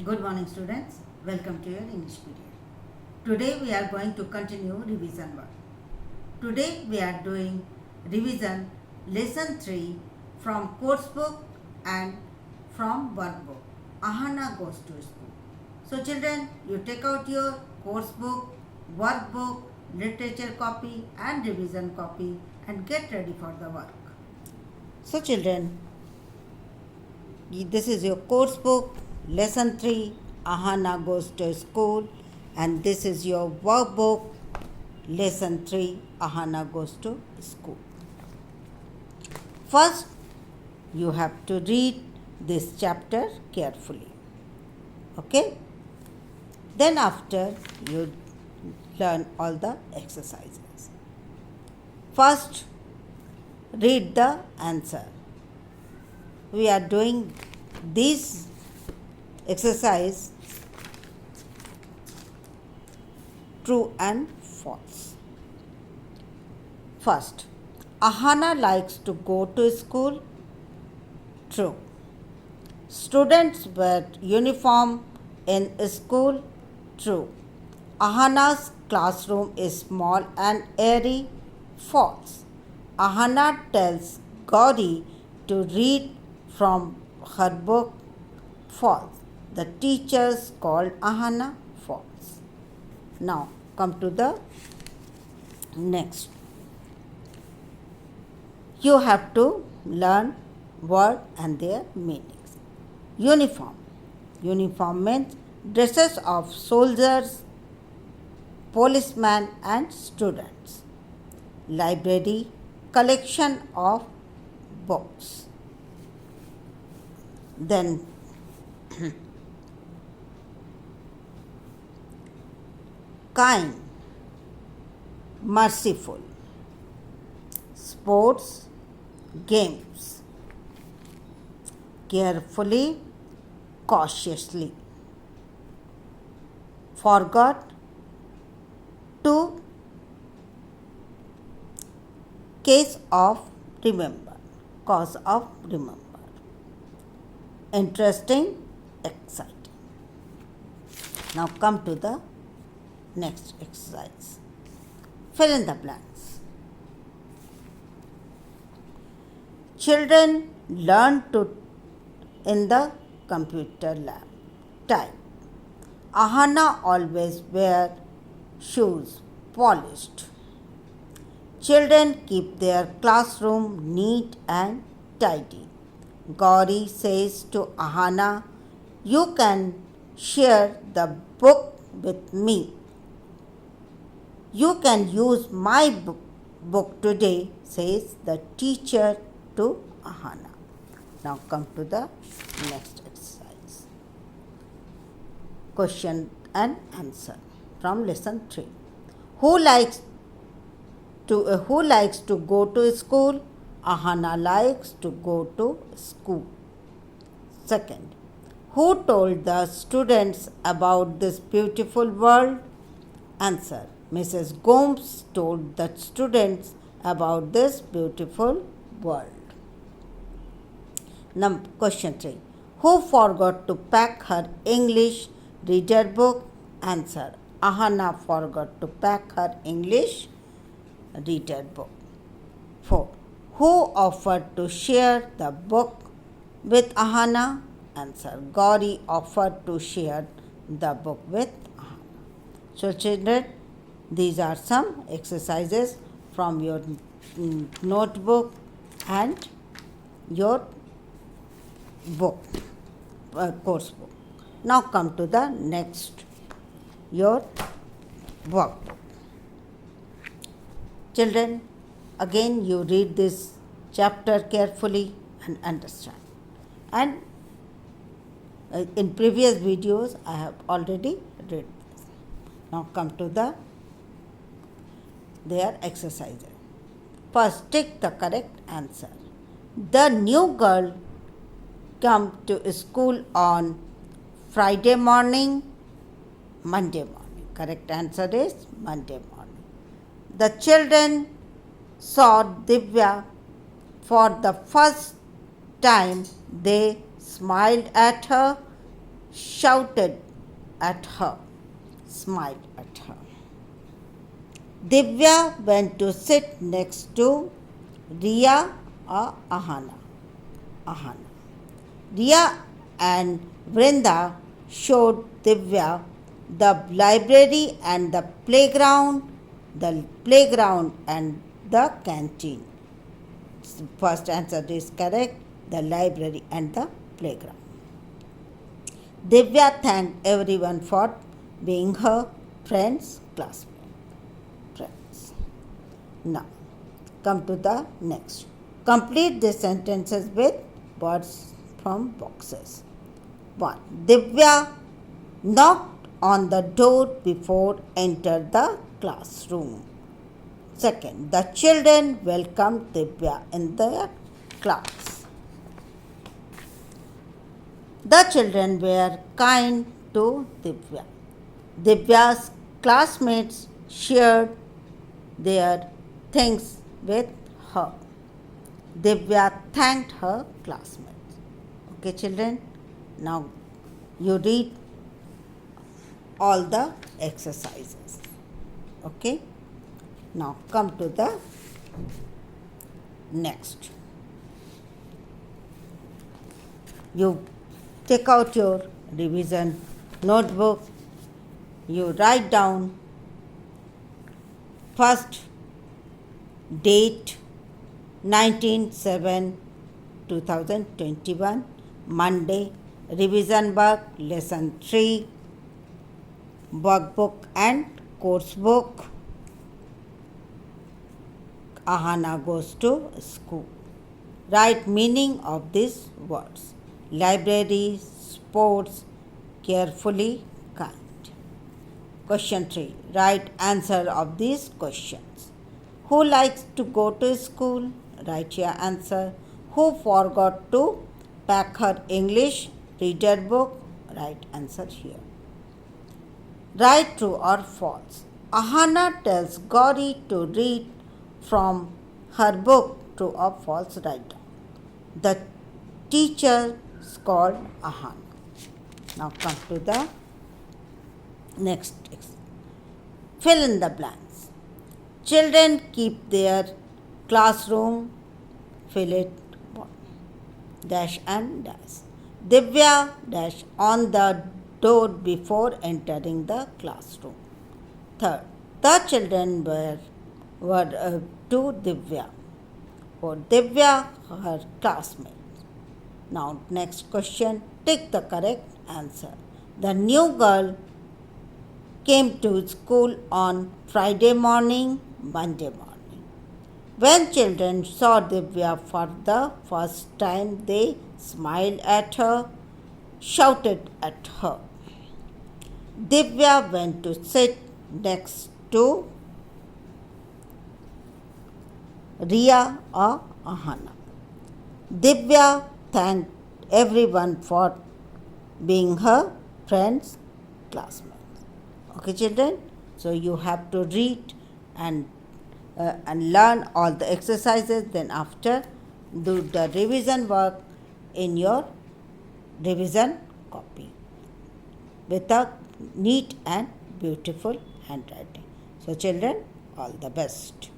Good morning, students. Welcome to your English period. Today we are going to continue revision work. Today we are doing revision lesson 3 from course book and from workbook. Ahana goes to school. So children, you take out your course book, workbook, literature copy and revision copy and get ready for the work. So children, this is your course book, lesson 3, Ahana goes to school, and this is your workbook, lesson 3, Ahana goes to school. First, you have to read this chapter carefully. Okay? Then after, you learn all the exercises. First, read the answer. We are doing this exercise true and false. First, Ahana likes to go to school. True. Students wear uniform in school. True. Ahana's classroom is small and airy. False. Ahana tells Gauri to read from her book. False. The teachers called Ahana. False. Now come to the next. You have to learn word and their meanings. Uniform. Uniform means dresses of soldiers, policemen and students. Library, collection of books. Then kind, merciful. Sports, games. Carefully, cautiously. Forgot to, case of remember, cause of remember. Interesting, exciting. Now come to the next exercise. Fill in the blanks. Children learn to in the computer lab. Type. Ahana always wear shoes polished. Children keep their classroom neat and tidy. Gauri says to Ahana, you can share the book with me. You can use my book today, says the teacher to Ahana. Now come to the next exercise. Question and answer from lesson 3. Who likes to go to school? Ahana likes to go to school. Second, who told the students about this beautiful world? Answer. Mrs. Gomes told the students about this beautiful world. Question 3. Who forgot to pack her English reader book? Answer. Ahana forgot to pack her English reader book. 4. Who offered to share the book with Ahana? Answer. Gauri offered to share the book with Ahana. So children, these are some exercises from your notebook and your book, course book. Now come to the next, your workbook. Children, again you read this chapter carefully and understand. And in previous videos I have already read this. Now come to their exercises. First, tick the correct answer. The new girl come to school on Friday morning, Monday morning. Correct answer is Monday morning. The children saw Divya for the first time. They smiled at her. shouted at her, smiled at her. Divya went to sit next to Riya or Ahana. Riya and Vrinda showed Divya the library and the playground and the canteen. First answer is correct, the library and the playground. Divya thanked everyone for being her classmates. Now, come to the next. Complete the sentences with words from boxes. 1. Divya knocked on the door before entered the classroom. Second, the children welcomed Divya in their class. The children were kind to Divya. Divya's classmates shared their things with her. Divya thanked her classmates. Okay, children, now you read all the exercises. Okay, now come to the next. You take out your revision notebook. You write down first date 19/7/2021, Monday, revision work, lesson 3, workbook and course book. Ahana goes to school. Write meaning of these words. Library, sports, carefully, kind. Question 3. Write answer of these questions. Who likes to go to school? Write your answer. Who forgot to pack her English reader book? Write answer here. Write true or false. Ahana tells Gauri to read from her book. True or false? Write down. The teacher called Ahana. Now come to the next. Fill in the blanks. Children keep their classroom, fill it dash and dash. Divya dash on the door before entering the classroom. Third, the children were to Divya. For Divya, her classmates. Now, next question, take the correct answer. The new girl came to school on Friday morning, Monday morning. When children saw Divya for the first time, they smiled at her, shouted at her. Divya went to sit next to Riya or Ahana. Divya thanked everyone for being her classmates. Okay, children? So you have to read and learn all the exercises. Then after, do the revision work in your revision copy with a neat and beautiful handwriting. So children, all the best.